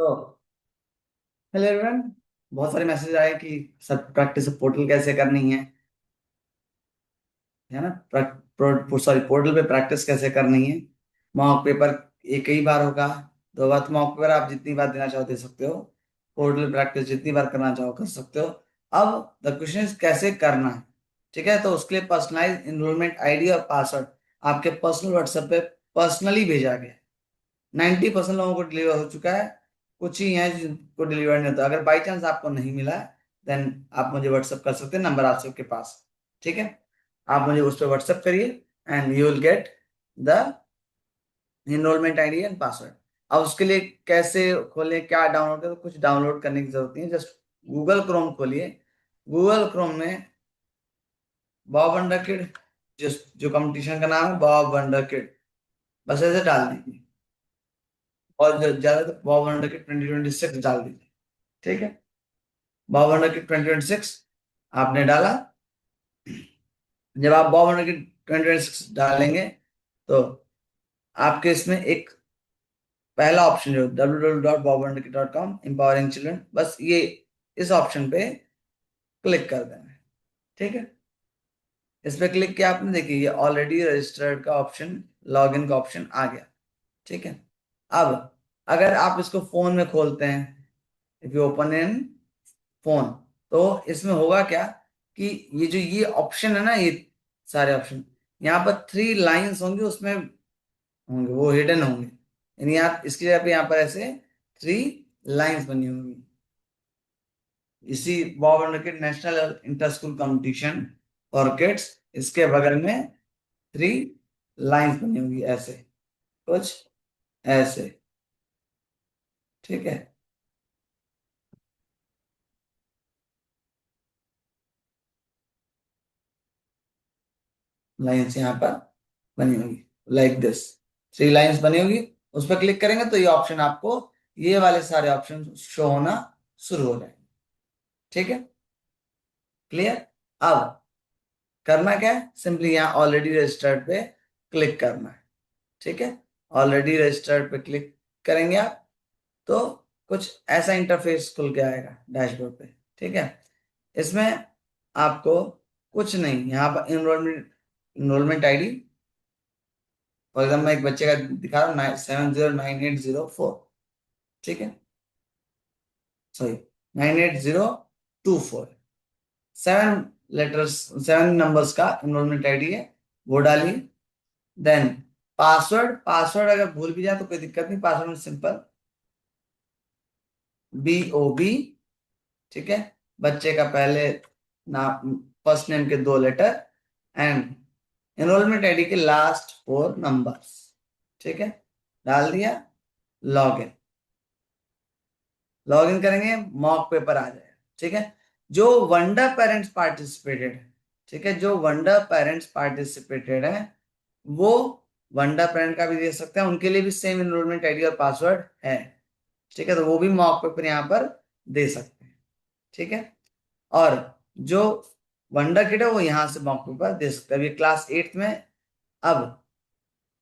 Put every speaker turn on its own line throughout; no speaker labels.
तो hello everyone. बहुत सारे मैसेज आए कि सब प्रैक्टिस पोर्टल कैसे करनी है ना। सॉरी, पोर्टल पे प्रैक्टिस कैसे करनी है। मॉक पेपर एक ही बार होगा, 2 बार। तो मॉक पेपर आप जितनी बार देना चाहो दे सकते हो, पोर्टल प्रैक्टिस जितनी बार करना चाहो कर सकते हो। अब द क्वेश्चन इज कैसे करना है। ठीक है, तो उसके लिए पर्सनलाइज इनरोलमेंट आईडी और पासवर्ड आपके पर्सनल व्हाट्सएप पे पर्सनली भेजा गया। 90% लोगों को डिलीवर हो चुका है, कुछ ही हैं जिनको डिलीवर नहीं होता। अगर बाई चांस आपको नहीं मिला है देन आप मुझे व्हाट्सअप कर सकते हैं, नंबर आप सबके पास। ठीक है, आप मुझे उस पर व्हाट्सअप करिए and you will get the enrolment ID and password. अब उसके लिए कैसे खोलें, क्या डाउनलोड करें, कुछ डाउनलोड करने की जरूरत नहीं है। जस्ट गूगल क्रोम खोलिए। गूगल क्रोम में बॉब वंडर किड, जिस जो कंपटीशन का नाम है बॉब वंडर किड, बस ऐसे डाल दीजिए। और ज्यादा तो बॉब वंडर किड 2026 डाल दीजिए। ठीक है, बॉब वंडर किड 2026 आपने डाला। जब आप बॉब वंडर किड 2026 डालेंगे तो आपके इसमें एक पहला ऑप्शन जो www.bobwonderkid.com एम्पावरिंग चिल्ड्रन, बस ये इस ऑप्शन पे क्लिक कर देना है। ठीक है, इस पे क्लिक किया आपने, देखिए ये ऑलरेडी रजिस्टर्ड का ऑप्शन, लॉगिन का ऑप्शन आ गया। ठीक है, अब अगर आप इसको फोन में खोलते हैं, if you open in phone, तो इसमें होगा क्या कि ये ऑप्शन है ना, ये सारे ऑप्शन यहाँ पर 3 लाइंस होंगे, उसमें होंगे, वो हिडन होंगे। यानी आप इसकी जगह पे यहाँ पर ऐसे 3 लाइंस बनी होंगी। इसी Bob and kid national inter school competition for kids, इसके बगल में 3 लाइंस बनी होंगी ऐसे, कुछ ऐसे। ठीक है, लाइंस यहाँ पर बनी होगी लाइक दिस। 3 लाइंस बनी होगी, उस पर क्लिक करेंगे तो ये ऑप्शन आपको, ये वाले सारे ऑप्शन शो होना शुरू हो जाएंगे। ठीक है, क्लियर। अब करना क्या है, सिंपली यहाँ ऑलरेडी रजिस्टर्ड पे क्लिक करना है। ठीक है, ऑलरेडी रजिस्टर्ड पे क्लिक करेंगे आप तो कुछ ऐसा इंटरफेस खुल के आएगा डैशबोर्ड पे। ठीक है, इसमें आपको कुछ नहीं, यहाँ पर इनरोलमेंट आईडी, फॉर एग्जाम्पल मैं एक बच्चे का दिखा रहा हूँ 709804। ठीक है, सॉरी 98024, 7 लेटर्स, 7 नंबर्स का इनरोलमेंट आईडी है, वो डालिए। देन पासवर्ड, पासवर्ड अगर भूल भी जाए तो कोई दिक्कत नहीं, पासवर्ड में सिंपल BOB। ठीक है, बच्चे का पहले नाम, फर्स्ट नेम के 2 लेटर एंड एनरोलमेंट आईडी के लास्ट 4 नंबर्स। ठीक है, डाल दिया, लॉग इन। लॉग इन करेंगे, मॉक पेपर आ जाएगा। ठीक है, जो वंडर पेरेंट्स पार्टिसिपेटेड है, ठीक है, जो वंडर पेरेंट्स पार्टिसिपेटेड है वो वंडर पेरेंट का भी दे सकते हैं, उनके लिए भी सेम एनरोलमेंट आईडी और पासवर्ड है। ठीक है, तो वो भी मॉक पेपर यहाँ पर दे सकते हैं। ठीक है, और जो वंडर किड है वो यहाँ से मॉक पेपर दे सकता है। अभी क्लास 8th में। अब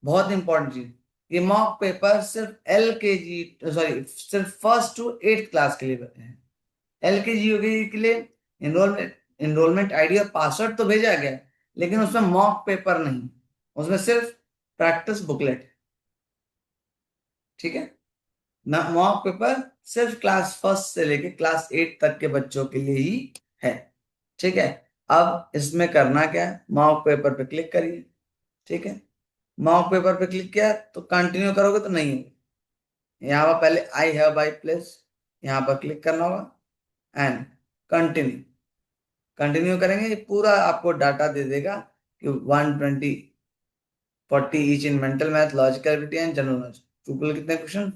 बहुत इंपॉर्टेंट चीज, ये मॉक पेपर सिर्फ LKG, सॉरी सिर्फ फर्स्ट टू 8th क्लास के लिए है। LKG यूकेजी के लिए इनरोलमेंट आईडी और पासवर्ड तो भेजा गया है, लेकिन उसमें मॉक पेपर नहीं, उसमें सिर्फ प्रैक्टिस बुकलेट। ठीक है, मॉक पेपर सिर्फ क्लास फर्स्ट से लेके क्लास 8 तक के बच्चों के लिए ही है। ठीक है, अब इसमें करना क्या है, मॉक पेपर पे क्लिक करिए। ठीक है, मॉक पेपर पे क्लिक किया तो कंटिन्यू करोगे तो नहीं होगा। यहाँ पर पहले आई हैव बाई प्लेस, यहाँ पर क्लिक करना होगा एंड कंटिन्यू। कंटिन्यू करेंगे, ये पूरा आपको डाटा दे देगा कि 120, 40 each in mental math, logical ability and general knowledge. Total कितने क्वेश्चन,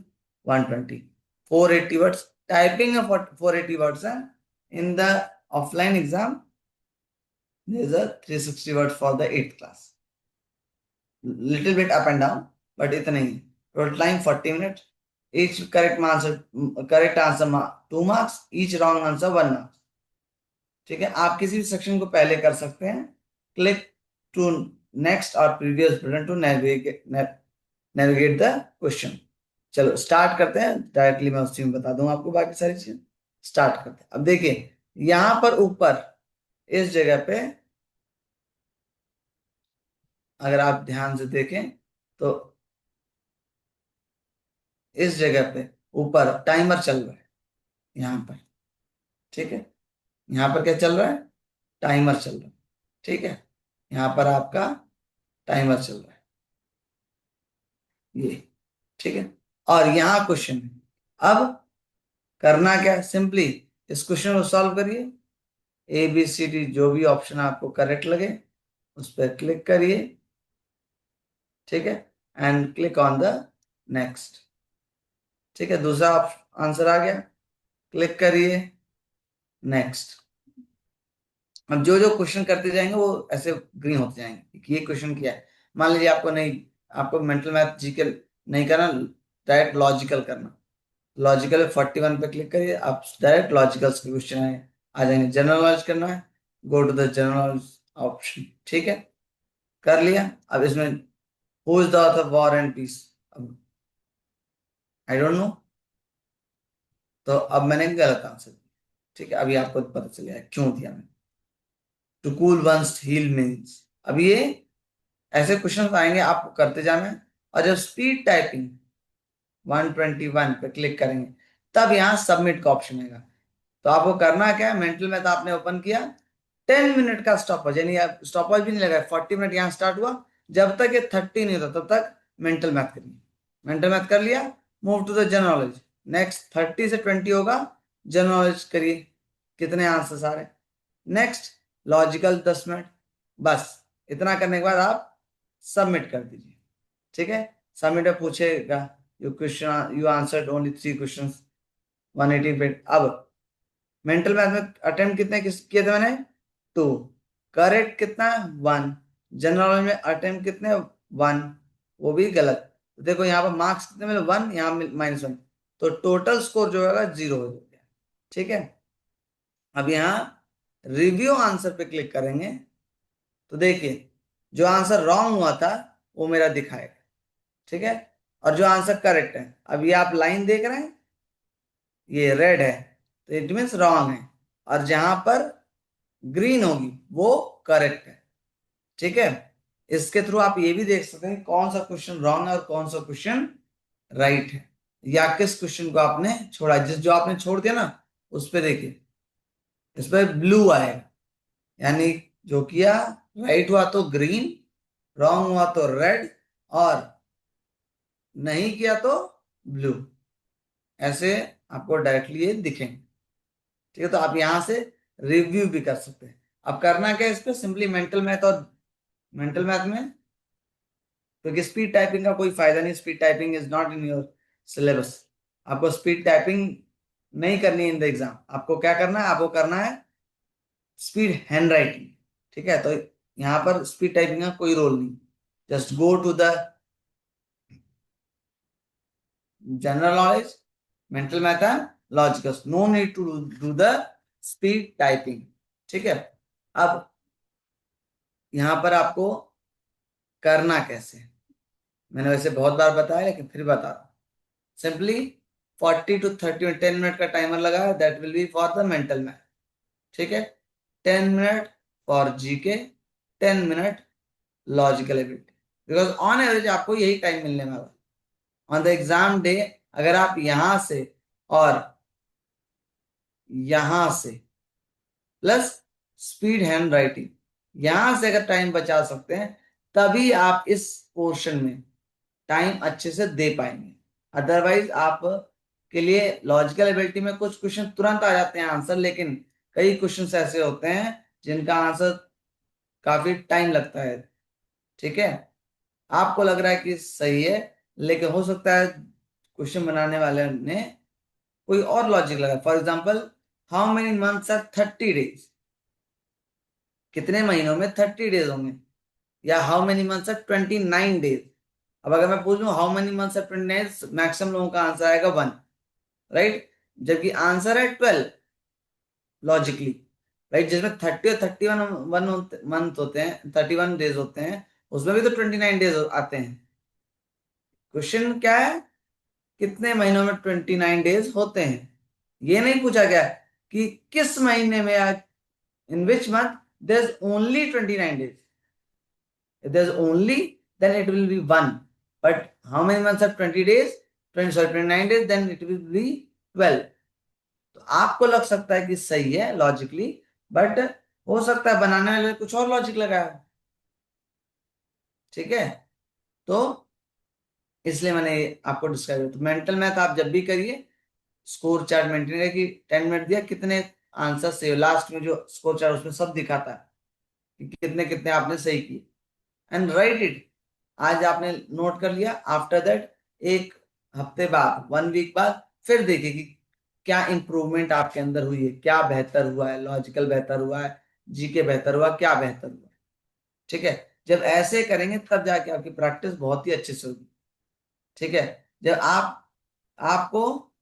120। 480 वर्ड्स टाइपिंग है, 480 वर्ड्स है। In the offline exam there is a 360 words for the 8th class, little bit up and down, but इतना ही। total time 40 minutes, each correct answer 2 marks, each wrong answer 1 mark। ठीक है, आप किसी भी section को पहले कर सकते हैं, क्लिक टू नेक्स्ट और previous button to navigate the question. चलो स्टार्ट करते हैं डायरेक्टली, मैं उसी में बता दूंगा आपको बाकी सारी चीजें। स्टार्ट करते हैं। अब देखिए यहां पर ऊपर इस जगह पे अगर आप ध्यान से देखें तो इस जगह पे ऊपर टाइमर चल रहा है यहाँ पर। ठीक है, यहाँ पर क्या चल रहा है? टाइमर चल रहा है। ठीक है, यहाँ पर आपका टाइमर चल रहा है ये। ठीक है, और यहाँ क्वेश्चन है। अब करना क्या है, सिंपली इस क्वेश्चन को सॉल्व करिए। ए बी सी डी जो भी ऑप्शन आपको करेक्ट लगे उस पर क्लिक करिए। ठीक है, and click on the next. ठीक है, दूसरा आंसर आ गया, क्लिक करिए नेक्स्ट। अब जो जो क्वेश्चन करते जाएंगे वो ऐसे ग्रीन होते जाएंगे कि ये क्वेश्चन क्या है। मान लीजिए आपको नहीं, आपको मेंटल मैथ जीके नहीं करना, डायरेक्ट लॉजिकल करना। लॉजिकल 41 पे क्लिक करिए, आप डायरेक्ट लॉजिकल के क्वेश्चन आ जाएंगे। जनरल नॉलेज करना है, go to the general knowledge option. ठीक है, कर लिया। अब इसमें who is the author war and peace, अब आई डोंट नो, तो अब मैंने गलत आंसर दिया। ठीक है, अभी आपको पता चलेगा क्यों दिया मैंने। To cool one's heel means, अब ये ऐसे क्वेश्चन आएंगे, आपको करते जाना है। और जब स्पीड टाइपिंग 121 पे क्लिक करेंगे तब यहाँ सबमिट का ऑप्शन आएगा। तो आपको करना क्या है, मेंटल मैथ आपने ओपन किया, 10 मिनट का स्टॉपवॉच, यानी स्टॉपवॉच भी नहीं लगा, 40 मिनट यहाँ स्टार्ट हुआ, जब तक ये 30 नहीं होता तब तक मेंटल मैथ करिए। मेंटल मैथ कर लिया, move to the general knowledge. Next 30 से 20 होगा, जनरल नॉलेज करिए, कितने आंसर्स आ रहे हैं। नेक्स्ट लॉजिकल 10 मिनट, बस इतना करने के बाद आप सबमिट कर दीजिए। ठीक है, सबमिट में पूछेगा you question you answered only 3 question 180 पे। अब मेंटल मैथ में अटेम्प्ट कितने किए थे मैंने? 2। करेक्ट कितना है? 1। जनरल नॉलेज में अटेम्प्ट कितने? 1, वो भी गलत। तो देखो यहाँ पर मार्क्स कितने मिले? 1, यहाँ -1, तो टोटल स्कोर जो होगा 0 हो गया। ठीक है, अब यहाँ रिव्यू आंसर पे क्लिक करेंगे तो देखिए जो आंसर रॉन्ग हुआ था वो मेरा दिखाएगा। ठीक है, और जो आंसर करेक्ट है, अब ये आप लाइन देख रहे हैं, ये रेड है तो इट मीन्स रॉन्ग है, और जहां पर ग्रीन होगी वो करेक्ट है। ठीक है, इसके थ्रू आप ये भी देख सकते हैं कौन सा क्वेश्चन रॉन्ग है और कौन सा क्वेश्चन राइट है, या किस क्वेश्चन को आपने छोड़ा। जिस जो आपने छोड़ दिया ना उस पे देखिए, इस पे ब्लू आएगा, यानी जो किया राइट हुआ तो ग्रीन, रॉन्ग हुआ तो रेड, और नहीं किया तो ब्लू। ऐसे आपको डायरेक्टली ये दिखेंगे। ठीक है, तो आप यहां से रिव्यू भी कर सकते हैं। अब करना क्या है, इस पे सिंपली मेंटल मैथ, और मेंटल मैथ में क्योंकि स्पीड टाइपिंग का कोई फायदा नहीं, speed typing is not in your syllabus. आपको स्पीड टाइपिंग नहीं करनी है इन द एग्जाम, आपको क्या करना है, आपको करना है स्पीड हैंड राइटिंग। ठीक है, तो यहाँ पर स्पीड टाइपिंग का कोई रोल नहीं, just go to the general knowledge, mental math and logical, no need to do the speed typing. ठीक है, अब यहां पर आपको करना कैसे, मैंने वैसे बहुत बार बताया लेकिन फिर बता रहा हूं। सिंपली 40 to 30 10 मिनट का टाइमर लगा है, that will B for the mental math. ठीक है, 10 minute for GK, 10 minute logical ability, because on average आपको यही टाइम मिलने वाला ऑन द एग्जाम डे। अगर आप यहां से और यहां से प्लस स्पीड हैंड राइटिंग, यहां से अगर टाइम बचा सकते हैं तभी आप इस पोर्शन में टाइम अच्छे से दे पाएंगे। अदरवाइज आप के लिए लॉजिकल एबिलिटी में कुछ क्वेश्चन तुरंत आ जाते हैं आंसर, लेकिन कई क्वेश्चन ऐसे होते हैं जिनका आंसर काफी टाइम लगता है। ठीक है, आपको लग रहा है कि सही है, लेकिन हो सकता है क्वेश्चन बनाने वाले ने कोई और लॉजिक लगा। For example, how many months are 30 days, कितने महीनों में 30 डेज होंगे, या how many months are 29 days. अब अगर मैं पूछूं how many months are 29, maximum लोगों का आंसर आएगा 1, राइट, जबकि आंसर है 12 लॉजिकली, राइट, जिसमें 30 और 31 मंथ होते हैं, 31 डेज होते हैं, उसमें भी तो 29 डेज आते हैं। क्वेश्चन क्या है, कितने महीनों में 29 डेज होते हैं। ये नहीं पूछा गया कि किस महीने में, in which month there is only 29 days. If there's only, then it will be one. But how many months are 20 days? 20, sorry, 29 days, then it will be 12. तो आपको लग सकता है कि सही है लॉजिकली, बट हो सकता है बनाने वाले ने कुछ और लॉजिक लगाया हो। ठीक है, तो इसलिए मैंने आपको डिस्क्राइब किया। तो मेंटल मैथ आप जब भी करिए, स्कोर चार्ट मेंटेन है कि 10 मिनट दिया, कितने आंसर से लास्ट में जो स्कोर चार्ट उसमें सब दिखाता है कि कितने कितने आपने सही किए, एंड राइट इट। आज आपने नोट कर लिया, आफ्टर दैट एक हफ्ते बाद, 1 वीक बाद फिर देखिए कि क्या इंप्रूवमेंट आपके अंदर हुई है, क्या बेहतर हुआ है, लॉजिकल बेहतर हुआ है, जीके बेहतर हुआ, क्या बेहतर हुआ। ठीक है, जब ऐसे करेंगे तब जाके आपकी प्रैक्टिस बहुत ही अच्छे से होगी। ठीक है, जब आपको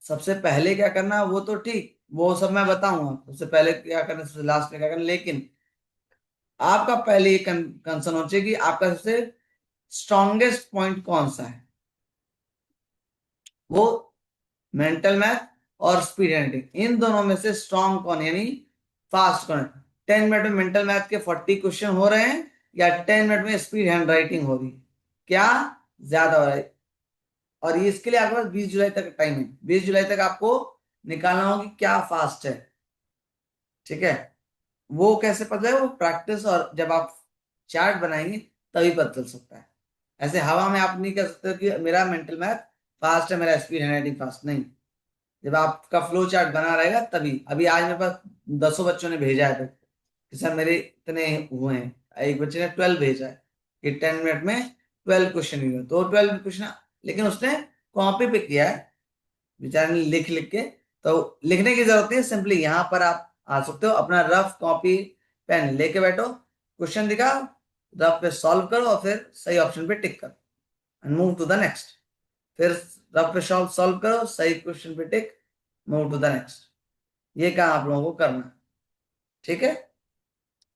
सबसे पहले क्या करना है वो तो ठीक, वो सब मैं बताऊंगा, सबसे पहले क्या करना, सबसे लास्ट में क्या करना, लेकिन आपका पहले ये कंसर्न होना चाहिए कि आपका सबसे स्ट्रॉन्गेस्ट पॉइंट कौन सा है। वो मेंटल मैथ और स्पीड हैंडलिंग, इन दोनों में से स्ट्रॉन्ग कौन है, यानी फास्ट कौन है। 10 मिनट में मेंटल मैथ के 40 क्वेश्चन हो रहे हैं, या 10 मिनट में स्पीड हैंड राइटिंग हो रही है, क्या ज्यादा हो रहा है। और ये इसके लिए आपके पास 20 जुलाई तक टाइम है, 20 जुलाई तक आपको निकालना होगा कि क्या फास्ट है। ठीक है, वो कैसे पता है, वो प्रैक्टिस और जब आप चार्ट बनाएंगे तभी पता चल सकता है। ऐसे हवा में आप नहीं कह सकते कि मेरा मेंटल मैथ फास्ट है, मेरा स्पीड हैंड राइटिंग फास्ट नहीं। जब आपका फ्लो चार्ट बना रहेगा तभी। अभी आज मेरे पास 10 बच्चों ने भेजा है कि सर मेरे इतने हुए हैं, एक बच्चे ने 12 भेजा है कि 10 मिनट में 12 क्वेश्चन हुए, तो 12 क्वेश्चन, लेकिन उसने कॉपी पे किया है बेचारे ने, लिख लिख के। तो लिखने की जरूरत नहीं है, सिंपली यहाँ पर आप आ सकते हो, अपना रफ कॉपी पेन लेके बैठो, क्वेश्चन दिखाओ, रफ पे सॉल्व करो और फिर सही ऑप्शन पे टिक करो and move to the next. फिर रफ पे सॉल्व सॉल्व करो, सही क्वेश्चन पे tick, move to the next. ये काम आप लोगों को करना है। ठीक है,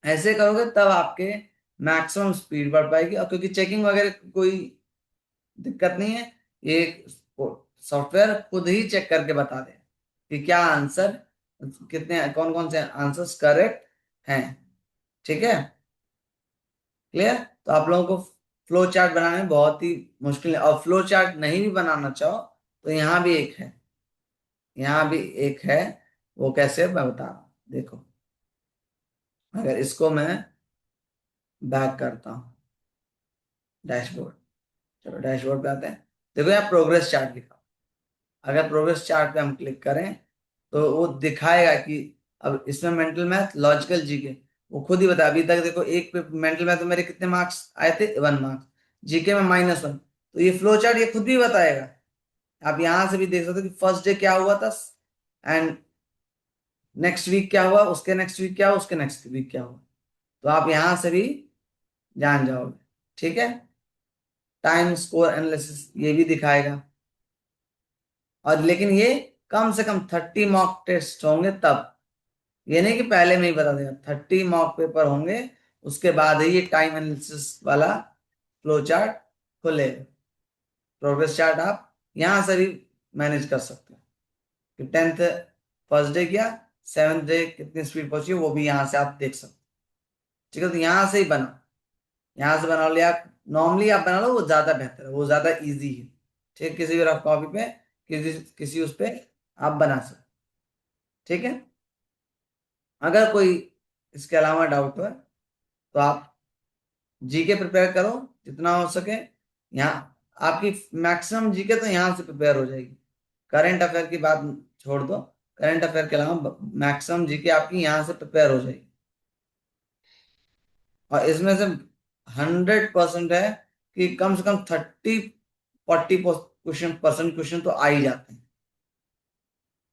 ऐसे करोगे तब आपके मैक्सिमम स्पीड बढ़ पाएगी, और क्योंकि चेकिंग वगैरह कोई दिक्कत नहीं है, ये सॉफ्टवेयर खुद ही चेक करके बता दे कि क्या आंसर, कितने कौन कौन से आंसर्स करेक्ट हैं। ठीक है, क्लियर। तो आप लोगों को फ्लो चार्ट बनाने में बहुत ही मुश्किल है, और फ्लो चार्ट नहीं भी बनाना चाहो तो यहाँ भी एक है, यहाँ भी एक है। वो कैसे, मैं बता रहा हूँ, देखो। अगर इसको मैं बैक करता हूँ, डैशबोर्ड, चलो डैशबोर्ड पे आते हैं। देखो यहाँ प्रोग्रेस चार्ट लिखा, अगर प्रोग्रेस चार्ट पे हम क्लिक करें तो वो दिखाएगा कि अब इसमें मेंटल मैथ, लॉजिकल जीके, वो खुद ही बता। अभी तक देखो एक पे मेंटल मैथ में मेरे कितने मार्क्स आए थे, 1 मार्क्स, जीके में -1। तो ये फ्लो चार्ट ये खुद ही बताएगा। आप यहां से भी देख सकते हो कि फर्स्ट डे क्या हुआ था, एंड नेक्स्ट वीक क्या हुआ, उसके नेक्स्ट वीक क्या हुआ, उसके नेक्स्ट वीक क्या हुआ। तो आप यहां से भी जान जाओगे। ठीक है, टाइम स्कोर एनालिसिस ये भी दिखाएगा। और लेकिन ये कम से कम 30 मॉक टेस्ट होंगे तब, ये नहीं कि पहले में ही बता देगा। 30 मॉक पेपर होंगे, उसके बाद ही ये टाइम एनालिसिस वाला फ्लो चार्ट खुले। प्रोग्रेस चार्ट आप यहां से भी मैनेज कर सकते हो कि 10th फर्स्ट डे किया, 7th डे कितनी स्पीड पहुंची वो भी यहां से आप देख सकते हो। ठीक है, तो यहां से ही बना, यहाँ से बना लिया, नॉर्मली आप बना लो, वो ज्यादा बेहतर है, वो ज्यादा इजी है। ठीक है, किसी भी रफ कॉपी पे, किसी किसी उस पे आप बना सकते। ठीक है, अगर कोई इसके अलावा डाउट हो तो आप जीके प्रिपेयर करो जितना हो सके। यहाँ आपकी मैक्सिमम जीके तो यहाँ से प्रिपेयर हो जाएगी, करंट अफेयर की बात छोड़ दो, करंट अफेयर के अलावा मैक्सिमम जीके आपकी यहाँ से प्रिपेयर हो जाएगी। और इसमें से 100% है कि कम से कम 30-40% क्वेश्चन तो आ ही जाते हैं।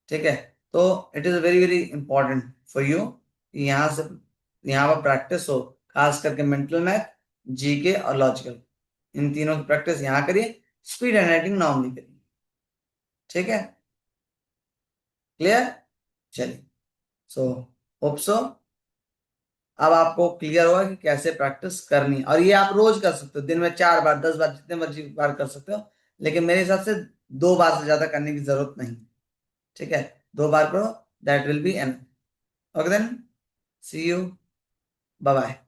ठीक है, तो it is very very important for you कि यहाँ से, यहाँ पर प्रैक्टिस हो, खास करके मेंटल मैथ, जीके और लॉजिकल, इन तीनों की प्रैक्टिस यहाँ करिए, स्पीड हैंड राइटिंग नॉर्मली करिए। ठीक है, क्लियर। चलिए, सो होप सो अब आपको क्लियर होगा कि कैसे प्रैक्टिस करनी है। और ये आप रोज कर सकते हो, दिन में 4 बार, 10 बार, जितने मर्जी बार कर सकते हो। लेकिन मेरे हिसाब से 2 बार से ज्यादा करने की जरूरत नहीं। ठीक है, 2 बार करो, that will be N. Okay then, see you, bye bye.